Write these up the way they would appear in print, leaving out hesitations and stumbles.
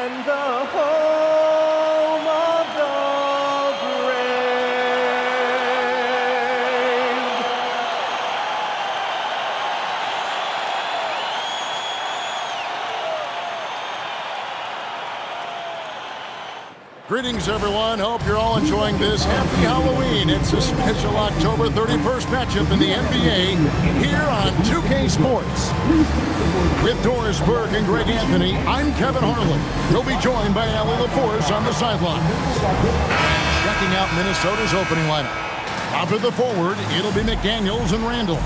and the home of the brave. Greetings, everyone. Hope you're all enjoying this. Happy Halloween. It's a special October 31st matchup in the NBA here on 2K Sports. With Doris Burke and Greg Anthony, I'm Kevin Harlan. We'll be joined by Allie LaForce on the sideline. Checking out Minnesota's opening lineup. Out to the forward, it'll be McDaniels and Randall.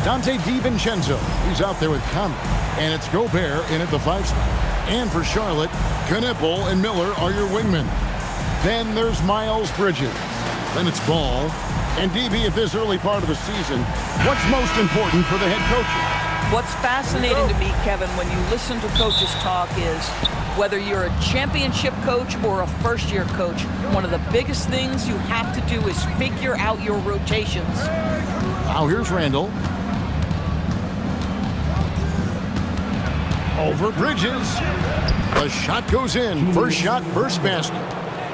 Dante DiVincenzo, he's out there with Conley. And it's Gobert in at the 5 spot. And for Charlotte, Knipple and Miller are your wingmen. Then there's Miles Bridges. Then it's Ball. And DB, at this early part of the season, what's most important for the head coaches? What's fascinating to me, Kevin, when you listen to coaches talk is whether you're a championship coach or a first-year coach, one of the biggest things you have to do is figure out your rotations. Now here's Randall. Over Bridges. The shot goes in. First shot, first basket.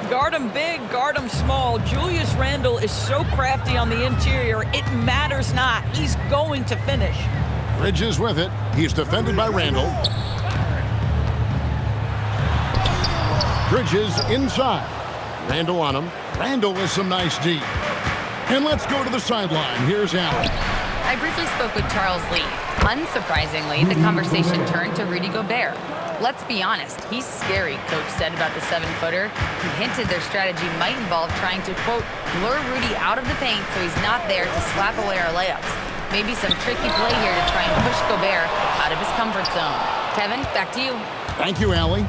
Guard him big, guard him small. Julius Randle is so crafty on the interior, it matters not. He's going to finish. Bridges with it. He's defended by Randall. Bridges inside. Randall on him. Randall with some nice D. And let's go to the sideline. Here's Allen. I briefly spoke with Charles Lee. Unsurprisingly, the conversation turned to Rudy Gobert. Let's be honest, he's scary, Coach said about the 7-footer. He hinted their strategy might involve trying to, quote, lure Rudy out of the paint so he's not there to slap away our layups. Maybe some tricky play here to try and push Gobert out of his comfort zone. Kevin, back to you. Thank you, Allie.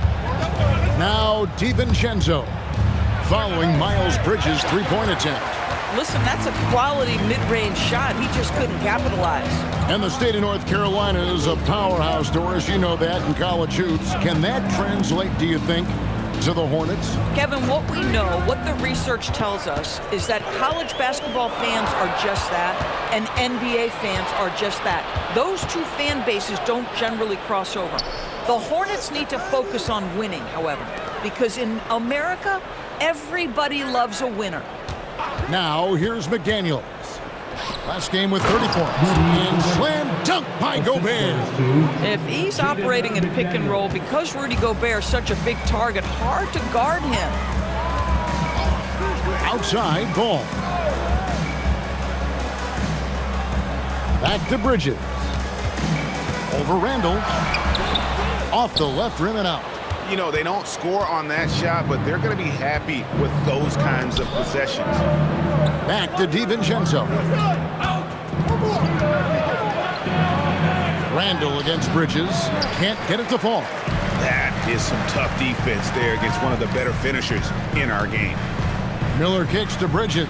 Now, DiVincenzo, following Miles Bridges' three-point attempt. Listen, that's a quality mid-range shot. He just couldn't capitalize. And the state of North Carolina is a powerhouse, Doris. You know that in college hoops. Can that translate, do you think, to the Hornets? Kevin, what we know, what the research tells us, is that college basketball fans are just that, and NBA fans are just that. Those two fan bases don't generally cross over. The Hornets need to focus on winning, however, because in America, everybody loves a winner. Now, here's McDaniels. Last game with 30 points. And slam dunk by Gobert. If he's operating in pick and roll, because Rudy Gobert is such a big target, hard to guard him. Outside Ball. Back to Bridges. Over Randall. Off the left rim and out. You know, they don't score on that shot, but they're going to be happy with those kinds of possessions. Back to DiVincenzo. Randall against Bridges. Can't get it to fall. That is some tough defense there against one of the better finishers in our game. Miller kicks to Bridges.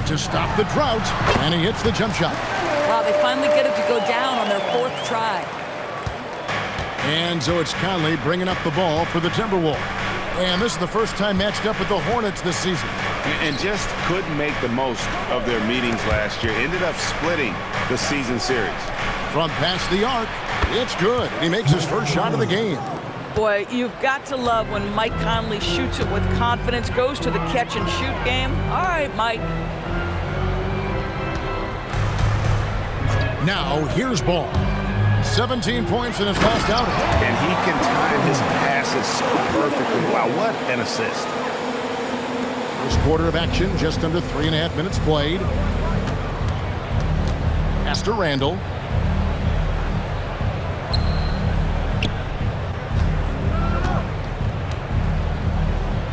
To stop the drought, and he hits the jump shot. Wow, they finally get it to go down on their 4th try. And so it's Conley bringing up the ball for the Timberwolves. And this is the first time matched up with the Hornets this season. And just couldn't make the most of their meetings last year. Ended up splitting the season series. From past the arc, it's good. And he makes his first shot of the game. Boy, you've got to love when Mike Conley shoots it with confidence, goes to the catch-and-shoot game. All right, Mike. Now, here's Ball. 17 points in his last outing. And he can time his passes so perfectly. Wow, what an assist. First quarter of action, just under 3.5 minutes played. Pass to Randall.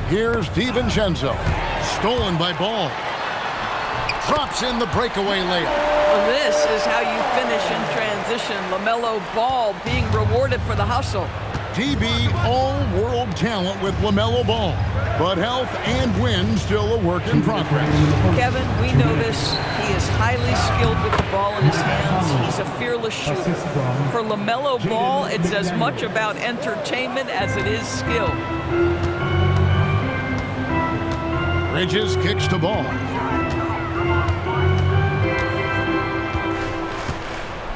Here's DiVincenzo. Stolen by Ball. Drops in the breakaway layup. This is how you finish in transition. LaMelo Ball being rewarded for the hustle. DB all-world talent with LaMelo Ball. But health and win still a work in progress. Kevin, we know this. He is highly skilled with the ball in his hands. He's a fearless shooter. For LaMelo Ball, it's as much about entertainment as it is skill. Bridges kicks to Ball.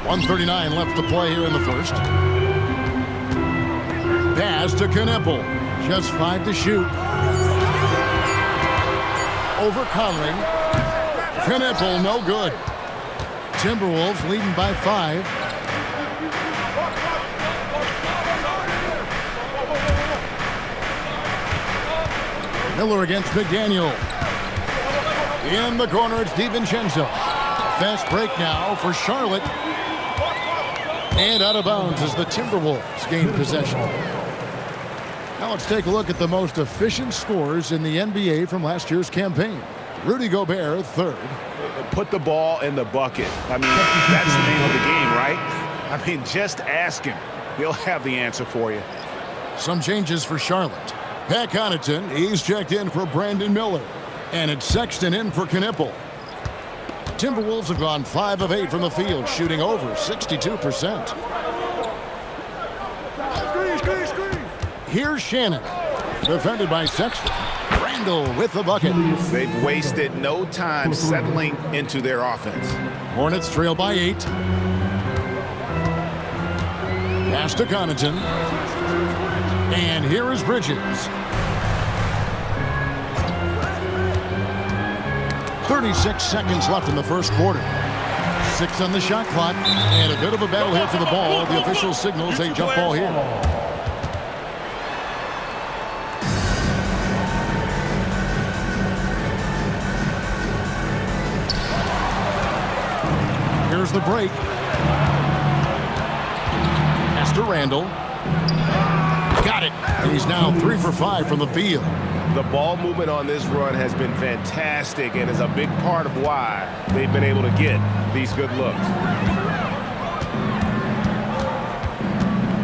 1:39 left to play here in the first. Pass to Knippel. Just 5 to shoot. Over Conley. Knippel, no good. Timberwolves leading by 5. Miller against McDaniel. In the corner, it's DiVincenzo. Fast break now for Charlotte. And out of bounds as the Timberwolves gain possession. Now let's take a look at the most efficient scores in the NBA from last year's campaign. Rudy Gobert, third. Put the ball in the bucket. I mean, that's the name of the game, right? I mean, just ask him. He'll have the answer for you. Some changes for Charlotte. Pat Connaughton, he's checked in for Brandon Miller. And it's Sexton in for Knippel. Timberwolves have gone 5 of 8 from the field, shooting over 62%. Here's Shannon, defended by Sexton. Randall with the bucket. They've wasted no time settling into their offense. Hornets trail by 8. Pass to Connaughton. And here is Bridges. 36 seconds left in the first quarter. 6 on the shot clock. And a bit of a battle here for the ball. The official signals a jump ball here. Here's the break. Pass to Randall. Got it. And he's now 3 for 5 from the field. The ball movement on this run has been fantastic and is a big part of why they've been able to get these good looks.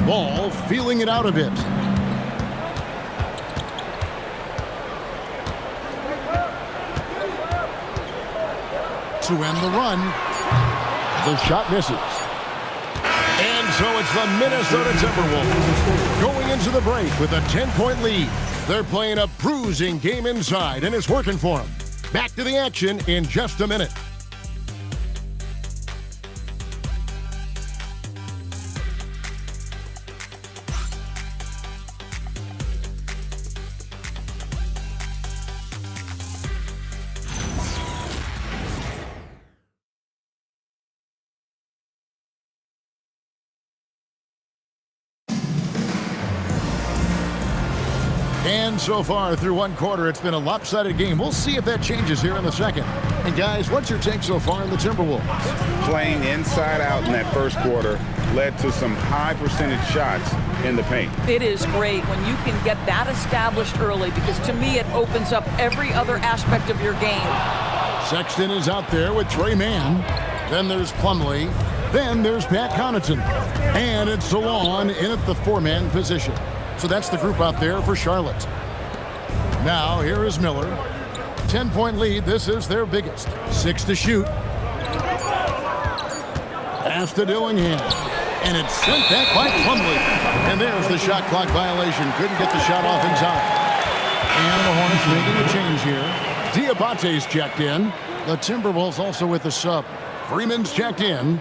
Ball feeling it out a bit. To end the run. The shot misses. And so it's the Minnesota Timberwolves going into the break with a 10-point lead. They're playing a bruising game inside, and it's working for them. Back to the action in just a minute. And so far through one quarter, it's been a lopsided game. We'll see if that changes here in the second. And guys, what's your take so far in the Timberwolves? Playing inside out in that first quarter led to some high percentage shots in the paint. It is great when you can get that established early, because to me it opens up every other aspect of your game. Sexton is out there with Trey Mann. Then there's Plumlee. Then there's Pat Connaughton. And it's Salon in at the 4-man position. So that's the group out there for Charlotte. Now here is Miller. 10-point lead. This is their biggest. 6 to shoot. Pass to Dillingham. And it's sent back by Plumlee. And there's the shot clock violation. Couldn't get the shot off in time. And the Hornets making a change here. Diabate's checked in. The Timberwolves also with the sub. Freeman's checked in.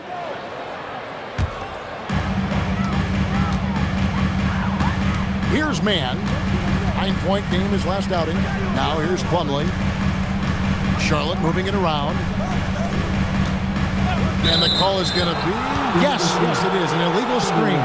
Here's Mann. 9-point game his last outing. Now here's Plumlee. Charlotte moving it around. And the call is going to be, yes, it is, an illegal screen.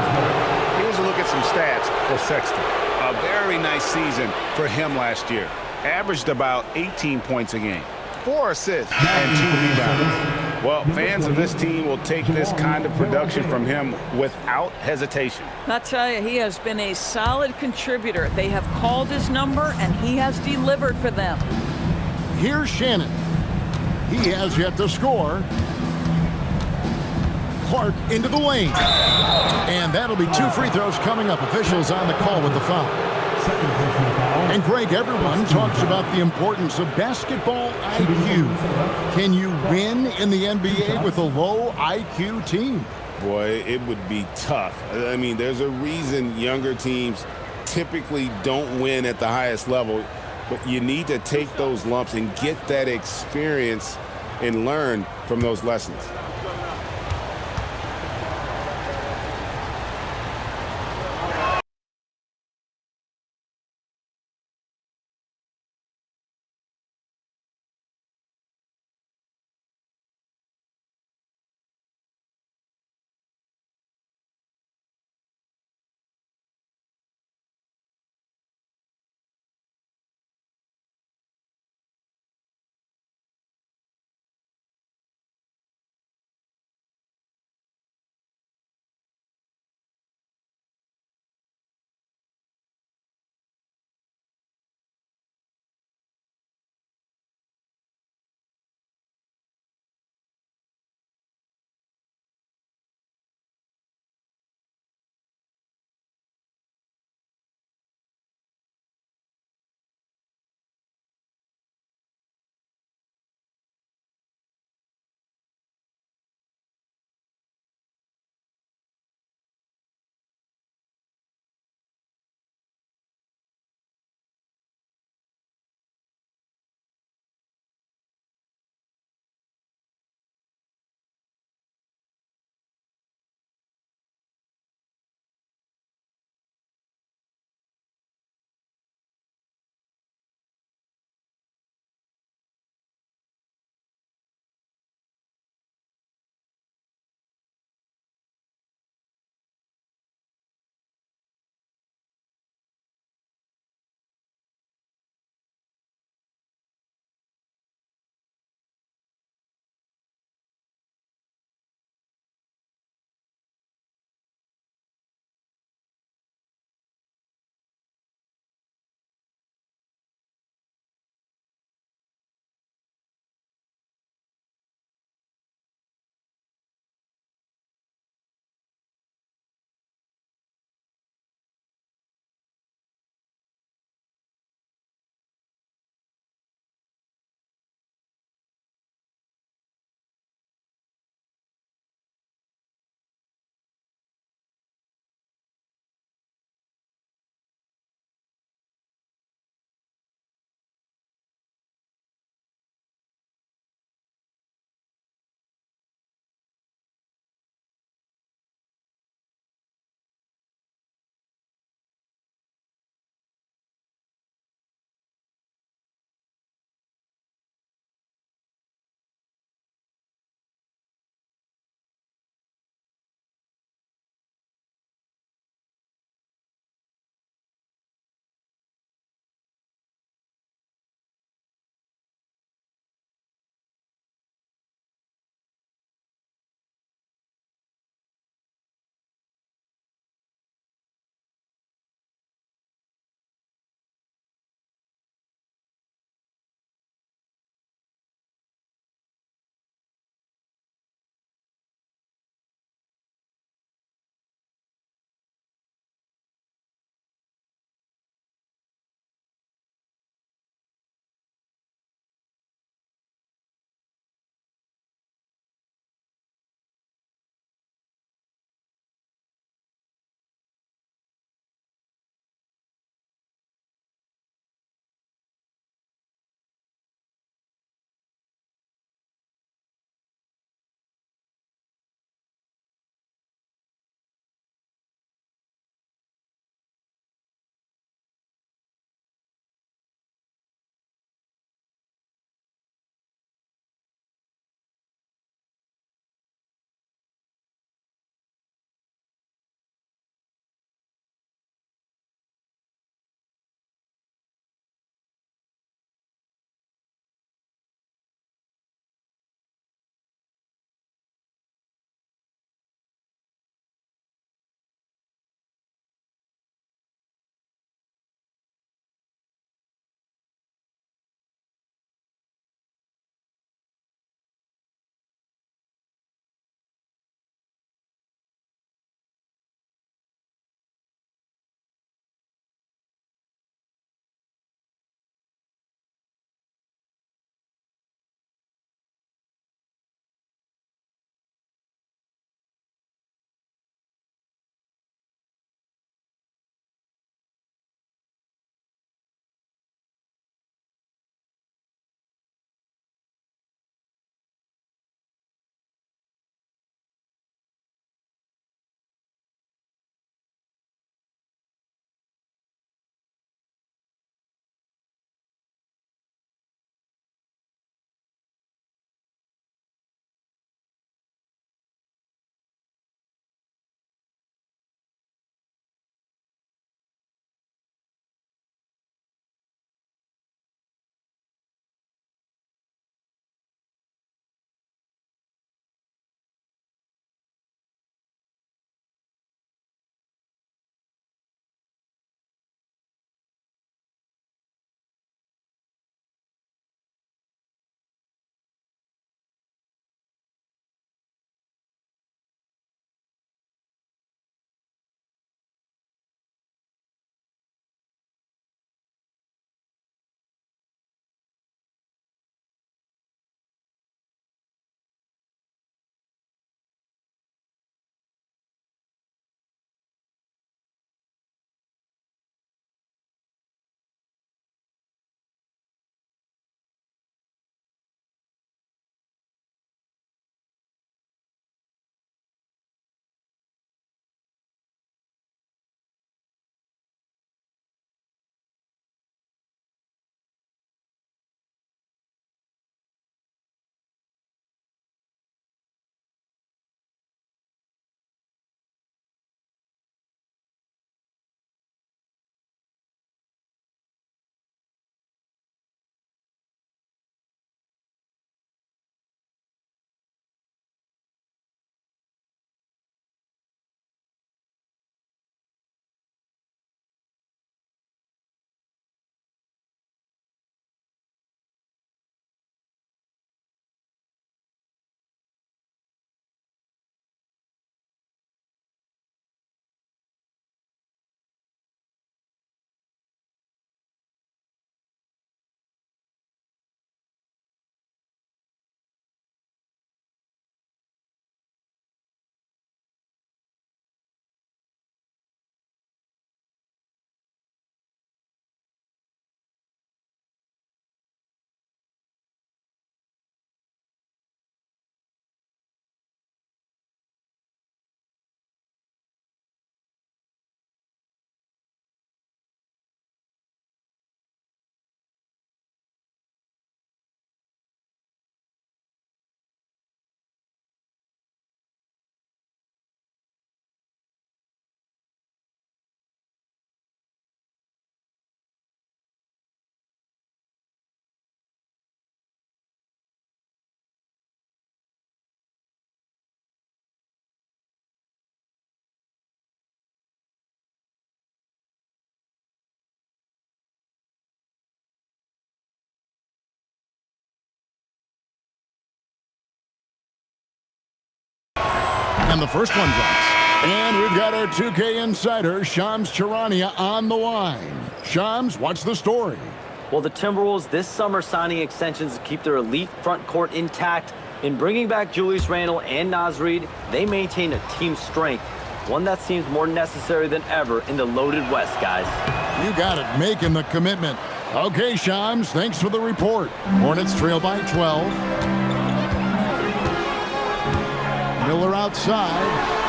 Here's a look at some stats for Sexton. A very nice season for him last year. Averaged about 18 points a game, 4 assists, and 2 rebounds. Well, fans of this team will take this kind of production from him without hesitation. I'll tell you, he has been a solid contributor. They have called his number, and he has delivered for them. Here's Shannon. He has yet to score. Clark into the lane. And that'll be 2 free throws coming up. Officials on the call with the foul. And Greg, everyone talks about the importance of basketball IQ. Can you win in the NBA with a low IQ team? Boy, it would be tough. I mean, there's a reason younger teams typically don't win at the highest level, but you need to take those lumps and get that experience and learn from those lessons. And the first one drops. And we've got our 2K insider, Shams Charania, on the line. Shams, what's the story? Well, the Timberwolves this summer signing extensions to keep their elite front court intact. In bringing back Julius Randle and Naz Reid, they maintain a team strength, one that seems more necessary than ever in the loaded West, guys. You got it, making the commitment. Okay, Shams, thanks for the report. Hornets trail by 12. Miller outside.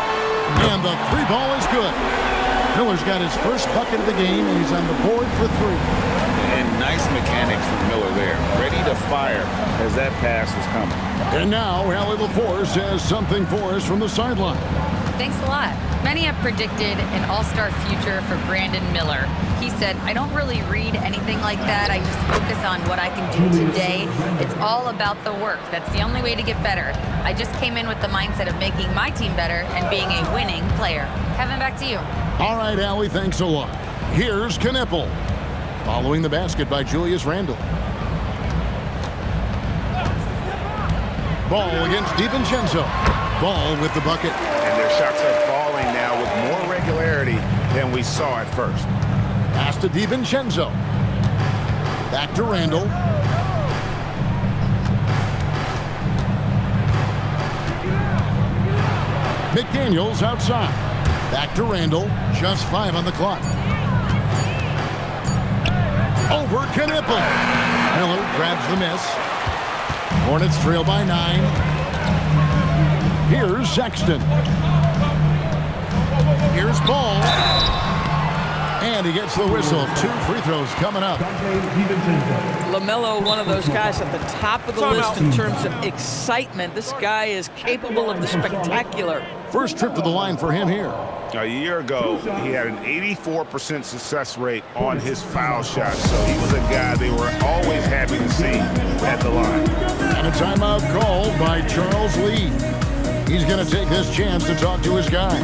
And the three ball is good. Miller's got his first bucket of the game, and he's on the board for 3. And nice mechanics from Miller there. Ready to fire as that pass was coming. And now, Allie LaForce has something for us from the sideline. Thanks a lot. Many have predicted an all-star future for Brandon Miller. He said, I don't really read anything like that. I just focus on what I can do today. It's all about the work. That's the only way to get better. I just came in with the mindset of making my team better and being a winning player. Kevin, back to you. All right, Allie, thanks a lot. Here's Knipple. Following the basket by Julius Randle. Ball against DiVincenzo. Ball with the bucket. And their shots are falling now with more regularity than we saw at first. Pass to DiVincenzo. Back to Randle. McDaniels outside. Back to Randle. Just 5 on the clock. Over Knipple. Miller grabs the miss. Hornets trail by 9. Here's Sexton. Here's Ball. And he gets the whistle. 2 free throws coming up. LaMelo, one of those guys at the top of the list in terms of excitement. This guy is capable of the spectacular. First trip to the line for him here. A year ago, he had an 84% success rate on his foul shot, so he was a guy they were always happy to see at the line. And a timeout called by Charles Lee. He's going to take this chance to talk to his guys.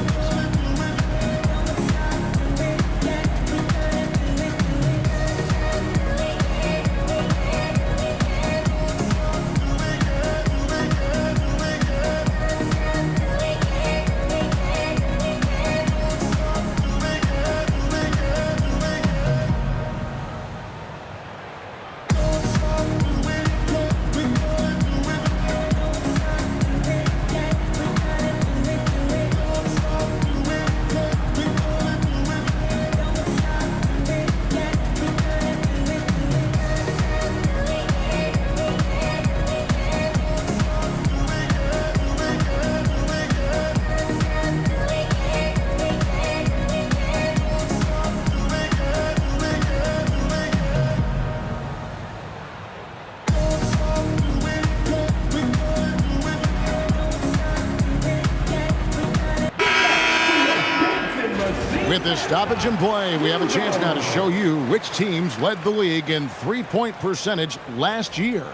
With this stoppage in play, we have a chance now to show you which teams led the league in three-point percentage last year.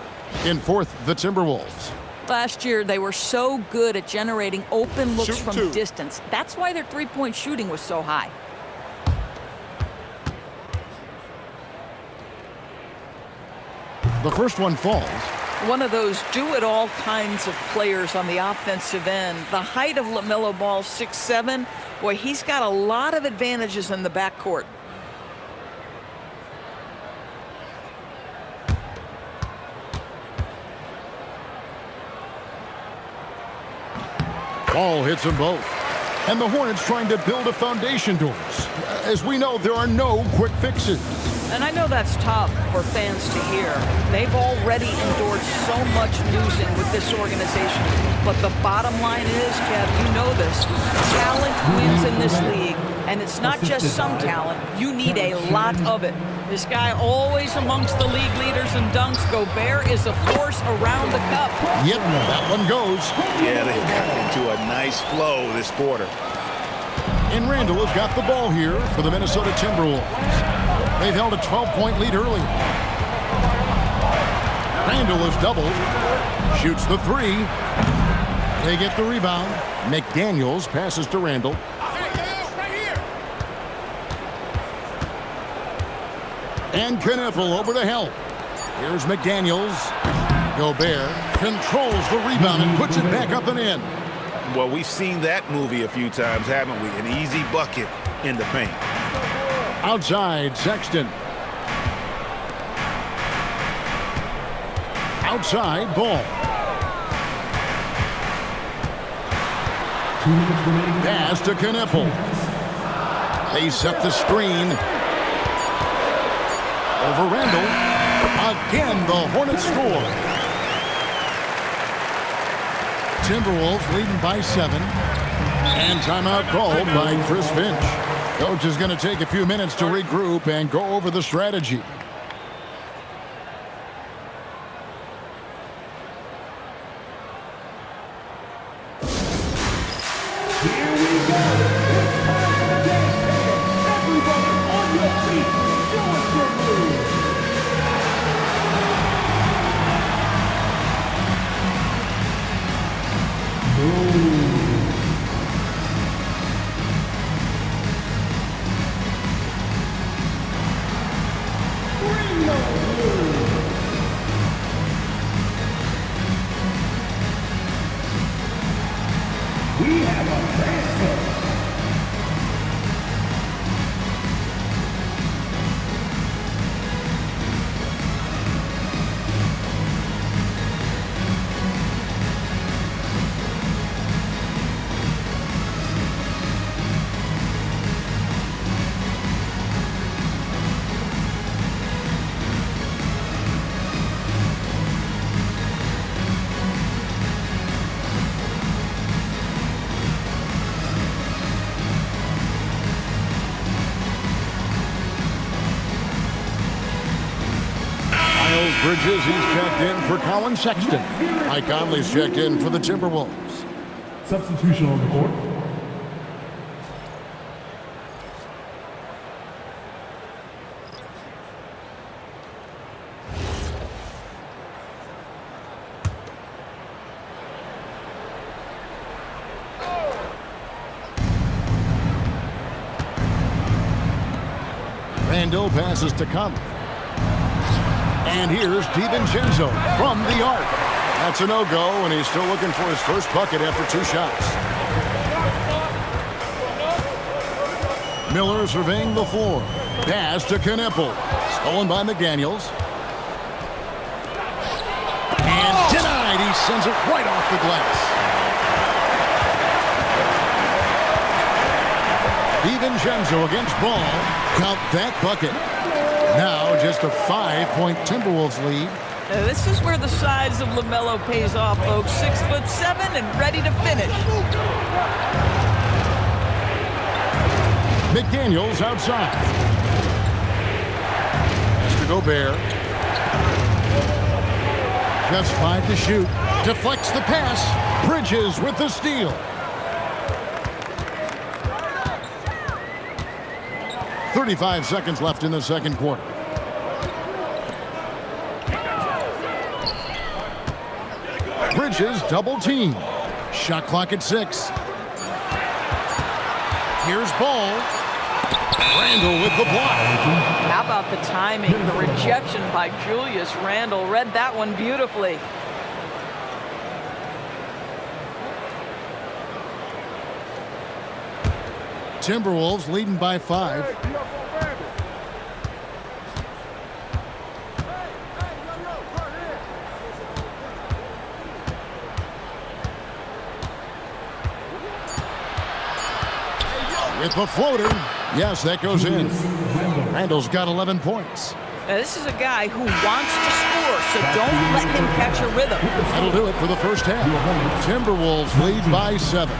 In 4th, the Timberwolves. Last year, they were so good at generating open looks Shoot from 2. distance. That's why their three-point shooting was so high. The first one falls. One of those do-it-all kinds of players on the offensive end. The height of LaMelo Ball, 6'7". Boy, he's got a lot of advantages in the backcourt. Ball hits them both. And the Hornets trying to build a foundation doors. As we know, there are no quick fixes. And I know that's tough for fans to hear. They've already endured so much losing with this organization. But the bottom line is, Kev, you know this, talent wins in this league. And it's not just some talent. You need a lot of it. This guy always amongst the league leaders in dunks. Gobert is a force around the cup. Yep, that one goes. Yeah, they've got into a nice flow this quarter. And Randle has got the ball here for the Minnesota Timberwolves. They've held a 12-point lead early. Randle is doubled. Shoots the 3. They get the rebound. McDaniels passes to Randle. And Knipple over to help. Here's McDaniels. Gobert controls the rebound and puts it back up and in. Well, we've seen that movie a few times, haven't we? An easy bucket in the paint. Outside, Sexton. Outside, Ball. Pass to Knippel. They set the screen. Over Randall. Again, the Hornets score. Timberwolves leading by 7. And timeout called by Chris Finch. Coach is going to take a few minutes to regroup and go over the strategy. Here we go. It's time for the game. Everybody on your feet. Show us your moves. Bring those moves. We have a transfer. Bridges, he's checked in for Colin Sexton. Mike Conley's checked in for the Timberwolves. Substitution on the court. Randall passes to Conley. And here's DiVincenzo from the arc. That's a no-go, and he's still looking for his first bucket after 2 shots. Miller surveying the floor. Pass to Knippel. Stolen by McDaniels. And denied. He sends it right off the glass. DiVincenzo against Ball. Count that bucket. Now just a 5-point Timberwolves lead. Now, this is where the size of LaMelo pays off, folks. 6'7" and ready to finish. McDaniels outside. Pass to Gobert. Just 5 to shoot. Deflects the pass. Bridges with the steal. 35 seconds left in the second quarter. Bridges double team. Shot clock at 6. Here's Ball. Randall with the block. How about the timing? The rejection by Julius Randle. Read that one beautifully. Timberwolves leading by 5. With the floater. Yes, that goes in. Randall's got 11 points. Now, this is a guy who wants to score, so don't let him catch a rhythm. That'll do it for the first half. Timberwolves lead by 7.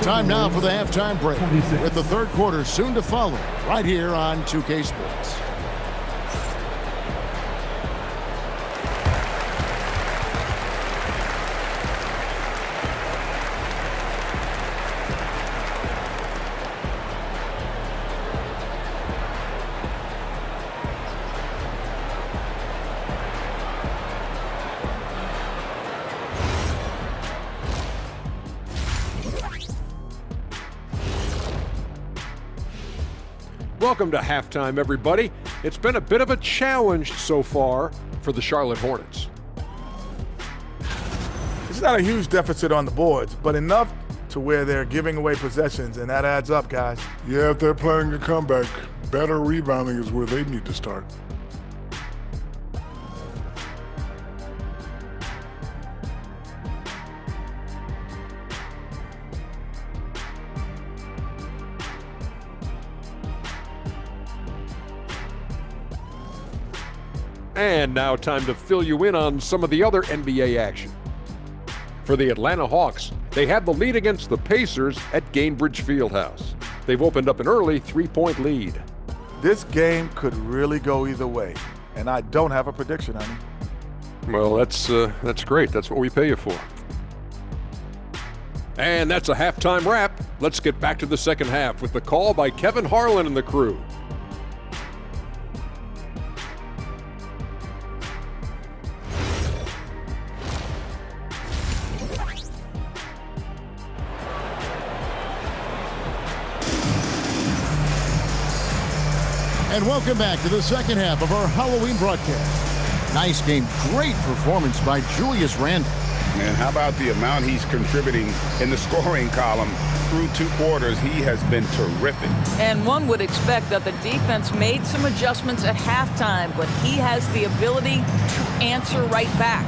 Time now for the halftime break, with the third quarter soon to follow, right here on 2K Sports. Welcome to halftime, everybody. It's been a bit of a challenge so far for the Charlotte Hornets. It's not a huge deficit on the boards, but enough to where they're giving away possessions, and that adds up, guys. Yeah, if they're playing a comeback, better rebounding is where they need to start. And now time to fill you in on some of the other NBA action. For the Atlanta Hawks, they had the lead against the Pacers at Gainbridge Fieldhouse. They've opened up an early 3-point lead. This game could really go either way, and I don't have a prediction, honey. Well, that's great. That's what we pay you for. And that's a halftime wrap. Let's get back to the second half with the call by Kevin Harlan and the crew. And welcome back to the second half of our Halloween broadcast. Nice game, great performance by Julius Randle. And how about the amount he's contributing in the scoring column? Through 2 quarters, he has been terrific. And one would expect that the defense made some adjustments at halftime, but he has the ability to answer right back.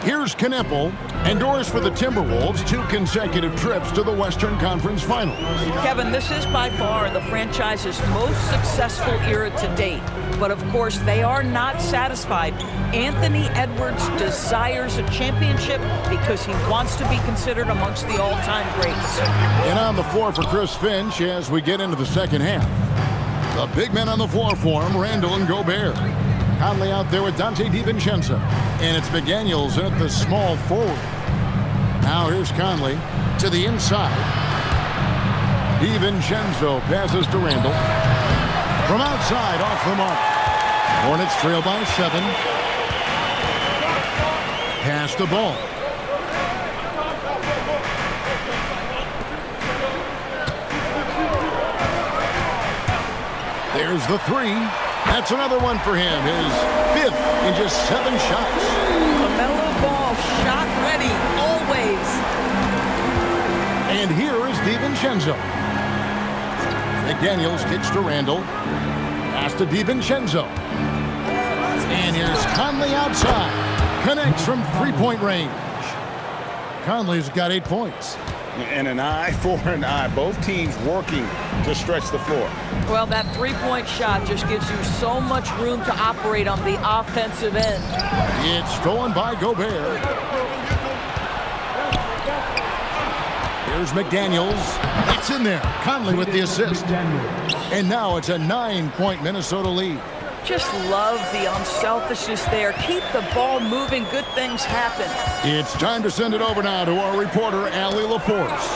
Here's Kneppel, endorsed for the Timberwolves 2 consecutive trips to the Western Conference Finals. Kevin, this is by far the franchise's most successful era to date. But of course, they are not satisfied. Anthony Edwards desires a championship because he wants to be considered amongst the all-time greats. And on the floor for Chris Finch as we get into the second half. The big men on the floor for him, Randle and Gobert. Conley out there with Dante DiVincenzo. And it's McDaniels at the small forward. Now here's Conley to the inside. DiVincenzo passes to Randle. From outside, off the mark. Hornets trail by 7. Pass the ball. There's the 3. That's another one for him. His 5th in just 7 shots. LaMelo Ball, shot ready, always. And here is DiVincenzo. McDaniels kicks to Randle. Pass to DiVincenzo. And here's Conley outside. Connects from 3-point range. Conley's got 8 points. And an eye for an eye. Both teams working to stretch the floor. Well, that 3-point shot just gives you so much room to operate on the offensive end. It's stolen by Gobert. Here's McDaniels. It's in there. Conley with the assist. And now it's a 9-point Minnesota lead. Just love the unselfishness there. Keep the ball moving. Good things happen. It's time to send it over now to our reporter, Allie LaForce.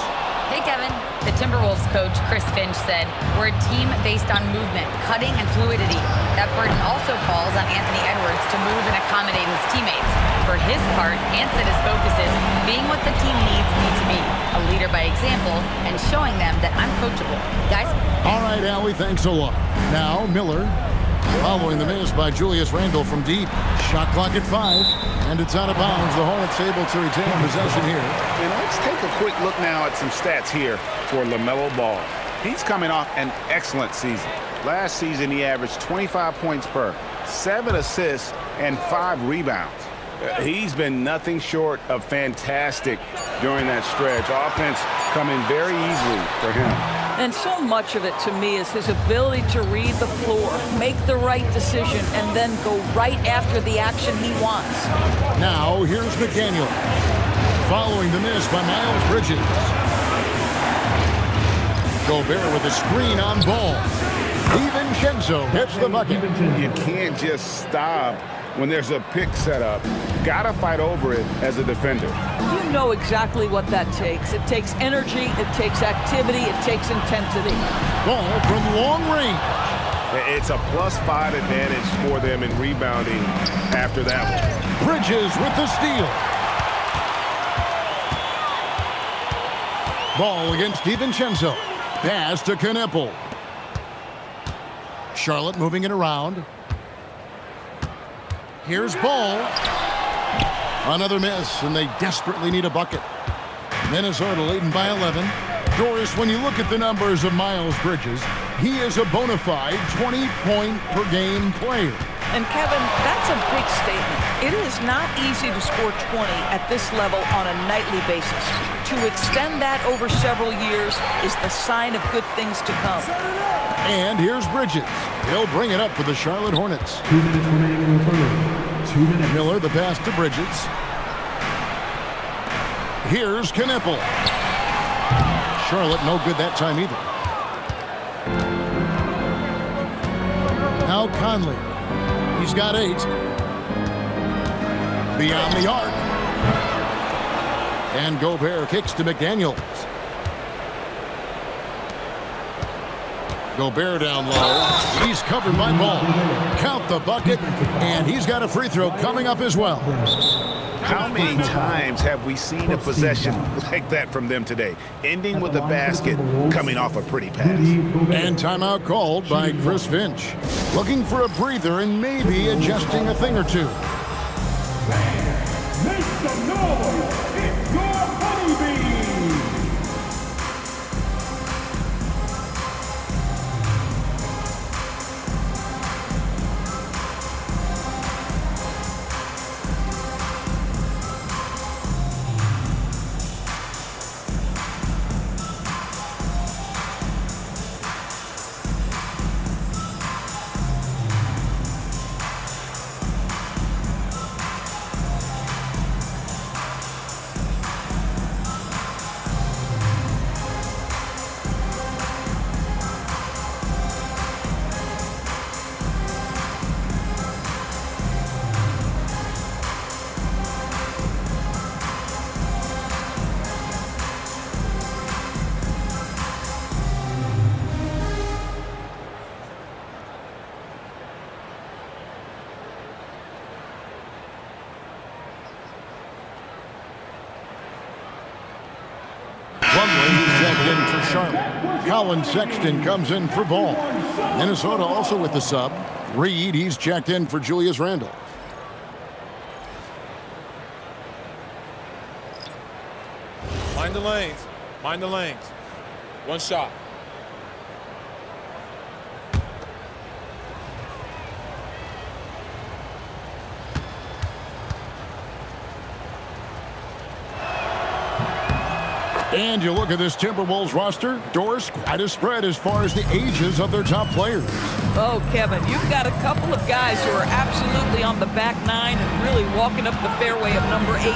Hey, Kevin. The Timberwolves coach, Chris Finch, said, "We're a team based on movement, cutting, and fluidity. That burden also falls on Anthony Edwards to move and accommodate his teammates. For his part, Ant said his focus is being what the team needs me to be, a leader by example, and showing them that I'm coachable." Guys? All right, Allie, thanks a lot. Now, Miller, following the miss by Julius Randle from deep. Shot clock at 5, and it's out of bounds. The Hornets able to retain possession here. And let's take a quick look now at some stats here for LaMelo Ball. He's coming off an excellent season. Last season, he averaged 25 points per, 7 assists, and 5 rebounds. He's been nothing short of fantastic during that stretch. Offense coming very easily for him. And so much of it, to me, is his ability to read the floor, make the right decision, and then go right after the action he wants. Now, here's McDaniel. Following the miss by Miles Bridges. Gobert with a screen on Ball. DiVincenzo hits the bucket. You can't just stop when there's a pick set up. Gotta fight over it as a defender. You know exactly what that takes. It takes energy, it takes activity, it takes intensity. Ball from long range. It's a +5 advantage for them in rebounding after that one. Bridges with the steal. Ball against DiVincenzo. Pass to Kneppel. Charlotte moving it around. Here's Ball. Another miss, and they desperately need a bucket. Minnesota leading by 11. Doris, when you look at the numbers of Miles Bridges, he is a bona fide 20-point-per-game player. And Kevin, that's a big statement. It is not easy to score 20 at this level on a nightly basis. To extend that over several years is the sign of good things to come. And here's Bridges. He'll bring it up for the Charlotte Hornets. 2 minutes remaining in the third. 2 minutes. Miller, the pass to Bridges. Here's Knippel. Charlotte no good that time either. Now Conley. He's got 8. Beyond the arc. And Gobert kicks to McDaniels. Gobert down low. He's covered by Ball. Count the bucket, and he's got a free throw coming up as well. How many times have we seen a possession like that from them today, ending with a basket coming off a pretty pass? And timeout called by Chris Finch. Looking for a breather and maybe adjusting a thing or two. Make some noise! It's your honeybees! Colin Sexton comes in for Ball. Minnesota also with the sub. Reed, he's checked in for Julius Randle. Mind the lanes. Mind the lanes. One shot. And you look at this Timberwolves roster, Doris, quite a spread as far as the ages of their top players. Oh, Kevin, you've got a couple of guys who are absolutely on the back nine and really walking up the fairway of number 18.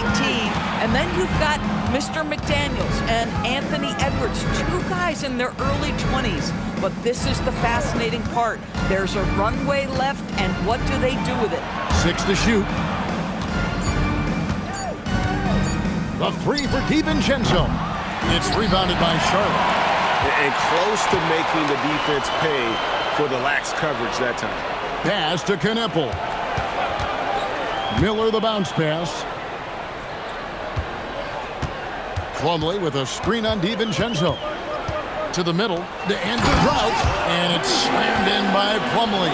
And then you've got Mr. McDaniels and Anthony Edwards, 2 guys in their early 20s. But this is the fascinating part. There's a runway left, and what do they do with it? 6 to shoot. The 3 for DiVincenzo. It's rebounded by Charlotte. And close to making the defense pay for the lax coverage that time. Pass to Knippel. Miller the bounce pass. Plumlee with a screen on DiVincenzo. To the middle, to Andrew Trout, and it's slammed in by Plumlee.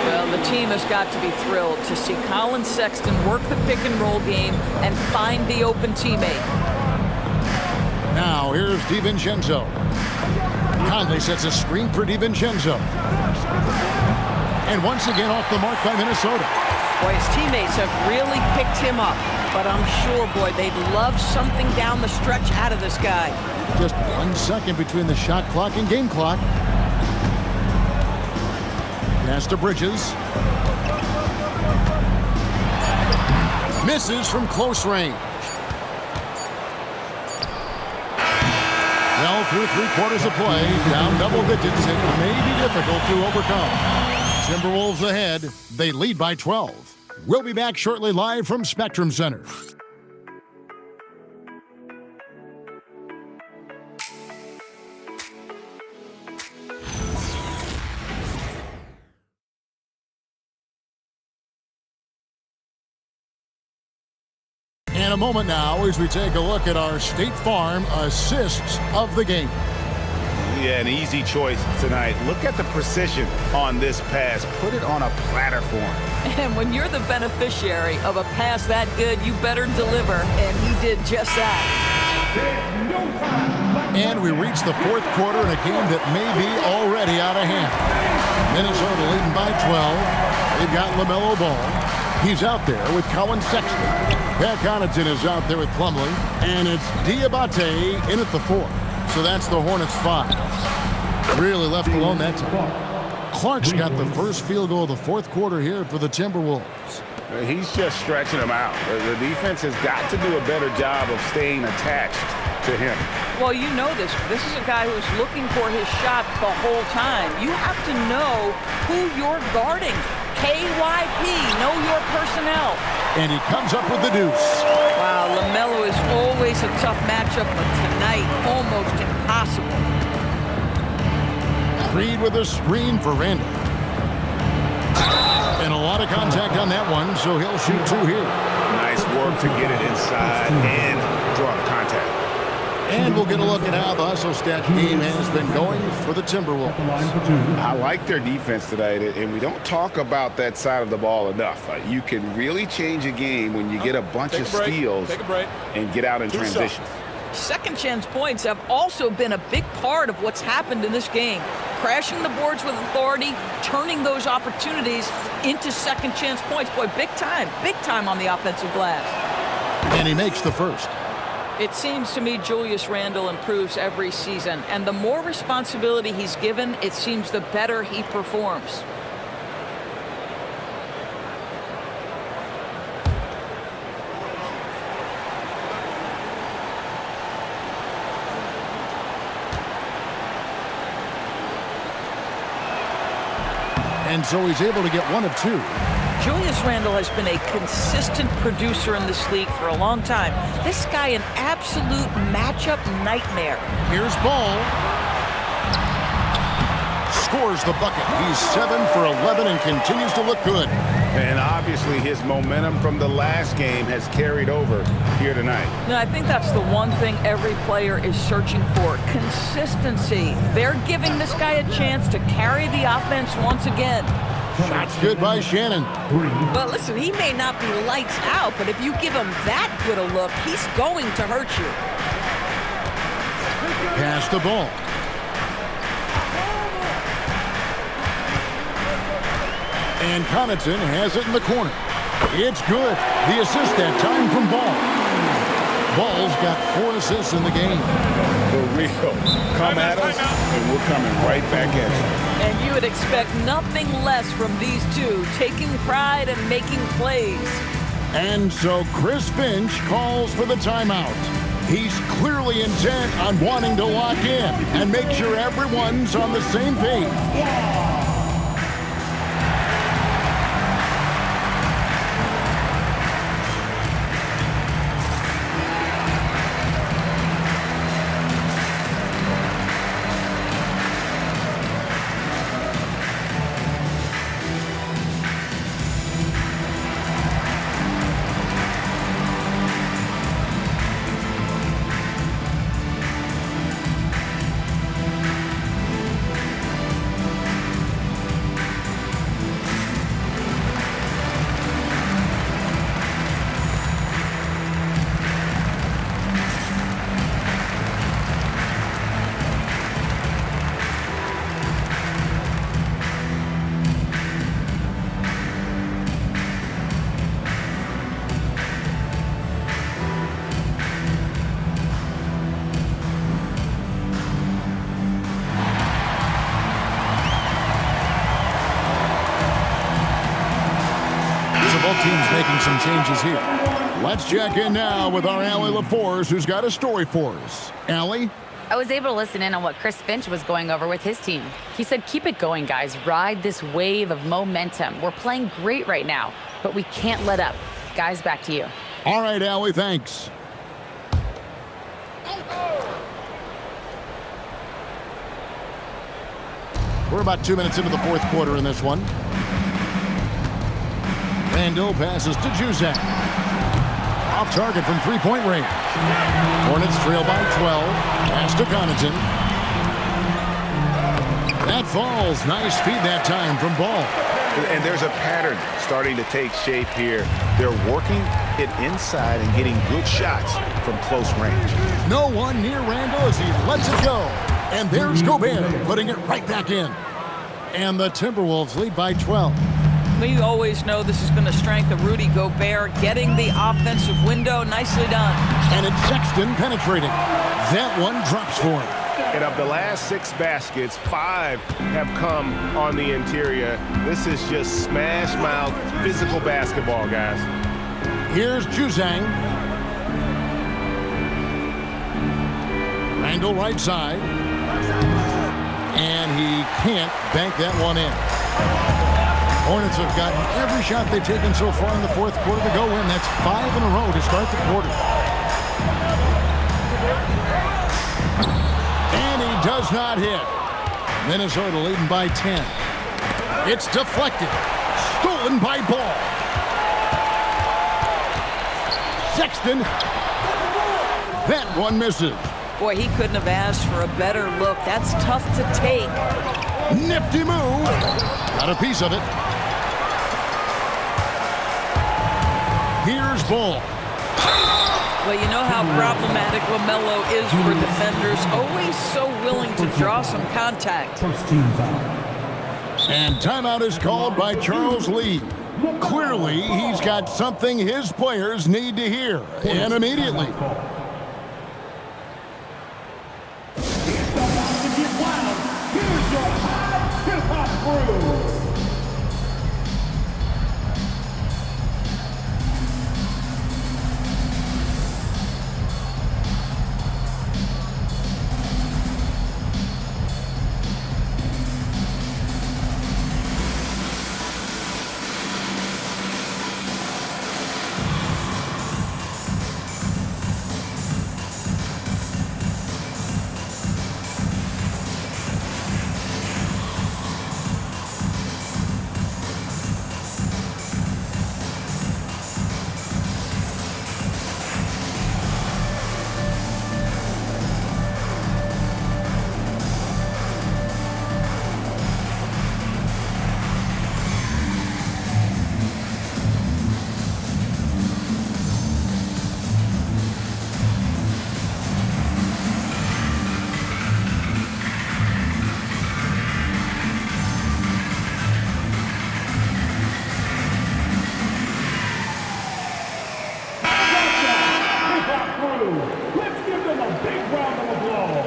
Well, the team has got to be thrilled to see Colin Sexton work the pick-and-roll game and find the open teammate. Now, here's DiVincenzo. Conley sets a screen for DiVincenzo. And once again off the mark by Minnesota. Boy, his teammates have really picked him up. But I'm sure, boy, they'd love something down the stretch out of this guy. Just 1 second between the shot clock and game clock. Pass to Bridges. Misses from close range. Well, through 3/4 of play, down double digits, it may be difficult to overcome. Timberwolves ahead. They lead by 12. We'll be back shortly live from Spectrum Center. In a moment now as we take a look at our State Farm assists of the game. Yeah, an easy choice tonight. Look at the precision on this pass. Put it on a platter for him. And when you're the beneficiary of a pass that good, you better deliver, and he did just that. And we reach the fourth quarter in a game that may be already out of hand. Minnesota leading by 12. They've got LaMelo Ball. He's out there with Colin Sexton. Pat Connaughton is out there with Plumlee. And it's Diabate in at the 4. So that's the Hornets' 5. Really left alone that time. Clark's got the first field goal of the fourth quarter here for the Timberwolves. He's just stretching them out. The defense has got to do a better job of staying attached to him. Well, you know this. This is a guy who's looking for his shot the whole time. You have to know who you're guarding. KYP, know your personnel. And he comes up with the deuce. Wow, LaMelo is always a tough matchup, but tonight, almost impossible. Reed with a screen for Randall. And a lot of contact on that one, so he'll shoot 2 here. Nice work to get it inside and draw the contact. And we'll get a look at how the hustle stat game has been going for the Timberwolves. I like their defense tonight, and we don't talk about that side of the ball enough. You can really change a game when you get a bunch of steals and get out in transition. Second chance points have also been a big part of what's happened in this game. Crashing the boards with authority, turning those opportunities into second chance points. Boy, big time on the offensive glass. And he makes the first. It seems to me Julius Randle improves every season, and the more responsibility he's given, it seems the better he performs. And so he's able to get 1 of 2. Julius Randle has been a consistent producer in this league for a long time. This guy, an absolute matchup nightmare. Here's Ball. Scores the bucket. He's 7 for 11 and continues to look good. And obviously his momentum from the last game has carried over here tonight. No, I think that's the one thing every player is searching for. Consistency. They're giving this guy a chance to carry the offense once again. Shot's good by Shannon. But listen, he may not be lights out, but if you give him that good a look, he's going to hurt you. Pass the ball. And Connaughton has it in the corner. It's good. The assist that time from Ball. Ball's got 4 assists in the game. For real. Come at us, and we're coming right back at you. And you would expect nothing less from these two, taking pride and making plays. And so Chris Finch calls for the timeout. He's clearly intent on wanting to lock in and make sure everyone's on the same page. Both teams making some changes here. Let's check in now with our Allie LaForce, who's got a story for us. Allie? I was able to listen in on what Chris Finch was going over with his team. He said, keep it going, guys. Ride this wave of momentum. We're playing great right now, but we can't let up. Guys, back to you. All right, Allie, thanks. We're about 2 minutes into the fourth quarter in this one. Randall passes to Juzak. Off target from three-point range. Hornets trail by 12. Pass to Connaughton. falls. Nice feed that time from Ball. And there's a pattern starting to take shape here. They're working it inside and getting good shots from close range. No one near Randall as he lets it go. And there's Gobert putting it right back in. And the Timberwolves lead by 12. We always know this has been a strength of Rudy Gobert, getting the offensive window. Nicely done. And it's Sexton penetrating. That one drops for him. And of the last 6 baskets, 5 have come on the interior. This is just smash mouth physical basketball, guys. Here's Juzang. Randall right side. And he can't bank that one in. Hornets have gotten every shot they've taken so far in the fourth quarter to go in. That's 5 in a row to start the quarter. And he does not hit. Minnesota leading by 10. It's deflected. Stolen by Ball. Sexton. That one misses. Boy, he couldn't have asked for a better look. That's tough to take. Nifty move. Got a piece of it. Here's Ball. Well, you know how problematic LaMelo is for defenders. Always so willing to draw some contact. First team foul. And timeout is called by Charles Lee. Clearly, he's got something his players need to hear, and immediately. It's about to get wild. Here's your hip-hop crew. Let's give them a big round of applause.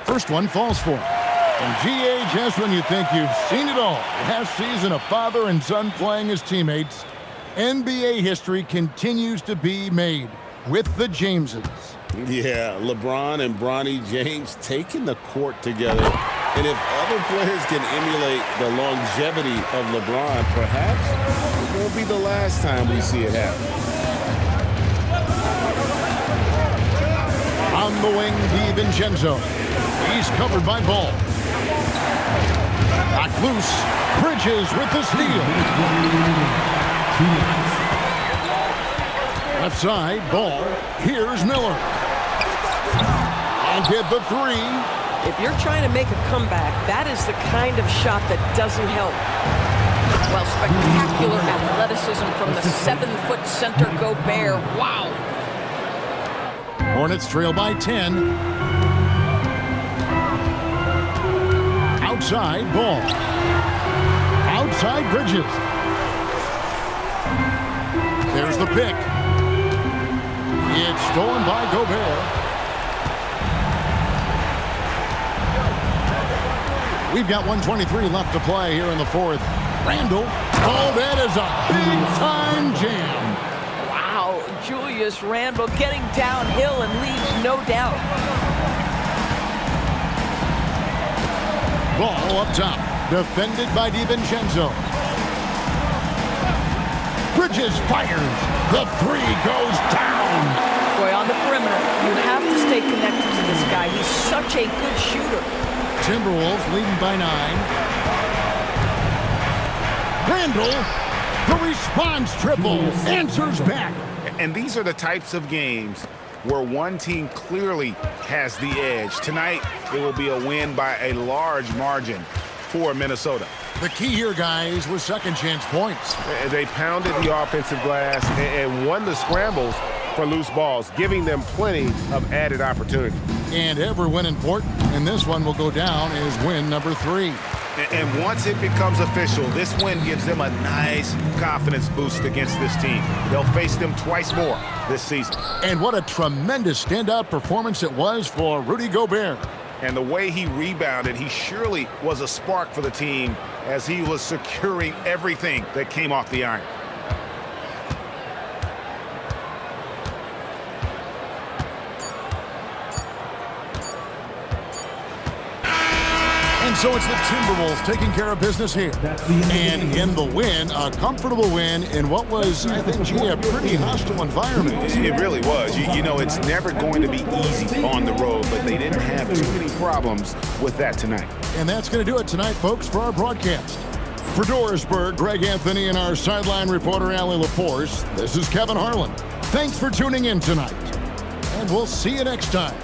First one falls for him. And GA, just when you think you've seen it all, last season a father and son playing as teammates, NBA history continues to be made with the Jameses. Yeah, LeBron and Bronny James taking the court together. And if other players can emulate the longevity of LeBron, perhaps it won't be the last time we see it happen. On the wing, DiVincenzo. He's covered by Ball. Knocked loose. Bridges with the steal. Left side, Ball. Here's Miller. And get the three. If you're trying to make a comeback, that is the kind of shot that doesn't help. Well, spectacular athleticism from the 7-foot center Gobert. Wow. Hornets trail by 10. Outside, Ball. Outside, Bridges. There's the pick. It's stolen by Gobert. We've got 1:23 left to play here in the fourth. Randall. Oh, that is a big-time jam. Wow, Julius Randle getting downhill and leaves no doubt. Ball up top, defended by DiVincenzo. Bridges fires. The three goes down. Boy, on the perimeter, you have to stay stay connected to this guy. He's such a good shooter. Timberwolves leading by 9. Randall, the response triple, answers back. And these are the types of games where one team clearly has the edge. Tonight, it will be a win by a large margin for Minnesota. The key here, guys, was second chance points. They pounded the offensive glass and won the scrambles for loose balls, giving them plenty of added opportunity. And every win important, and this one will go down as win number 3. And once it becomes official, this win gives them a nice confidence boost against this team. They'll face them twice more this season. And what a tremendous standout performance it was for Rudy Gobert. And the way he rebounded, he surely was a spark for the team as he was securing everything that came off the iron. And so it's the Timberwolves taking care of business here. And in the win, a comfortable win in what was, I think, gee, a pretty hostile environment. It really was. You know, it's never going to be easy on the road, but they didn't have too many problems with that tonight. And that's going to do it tonight, folks, for our broadcast. For Dorisburg, Greg Anthony, and our sideline reporter, Allie LaForce, this is Kevin Harlan. Thanks for tuning in tonight. And we'll see you next time.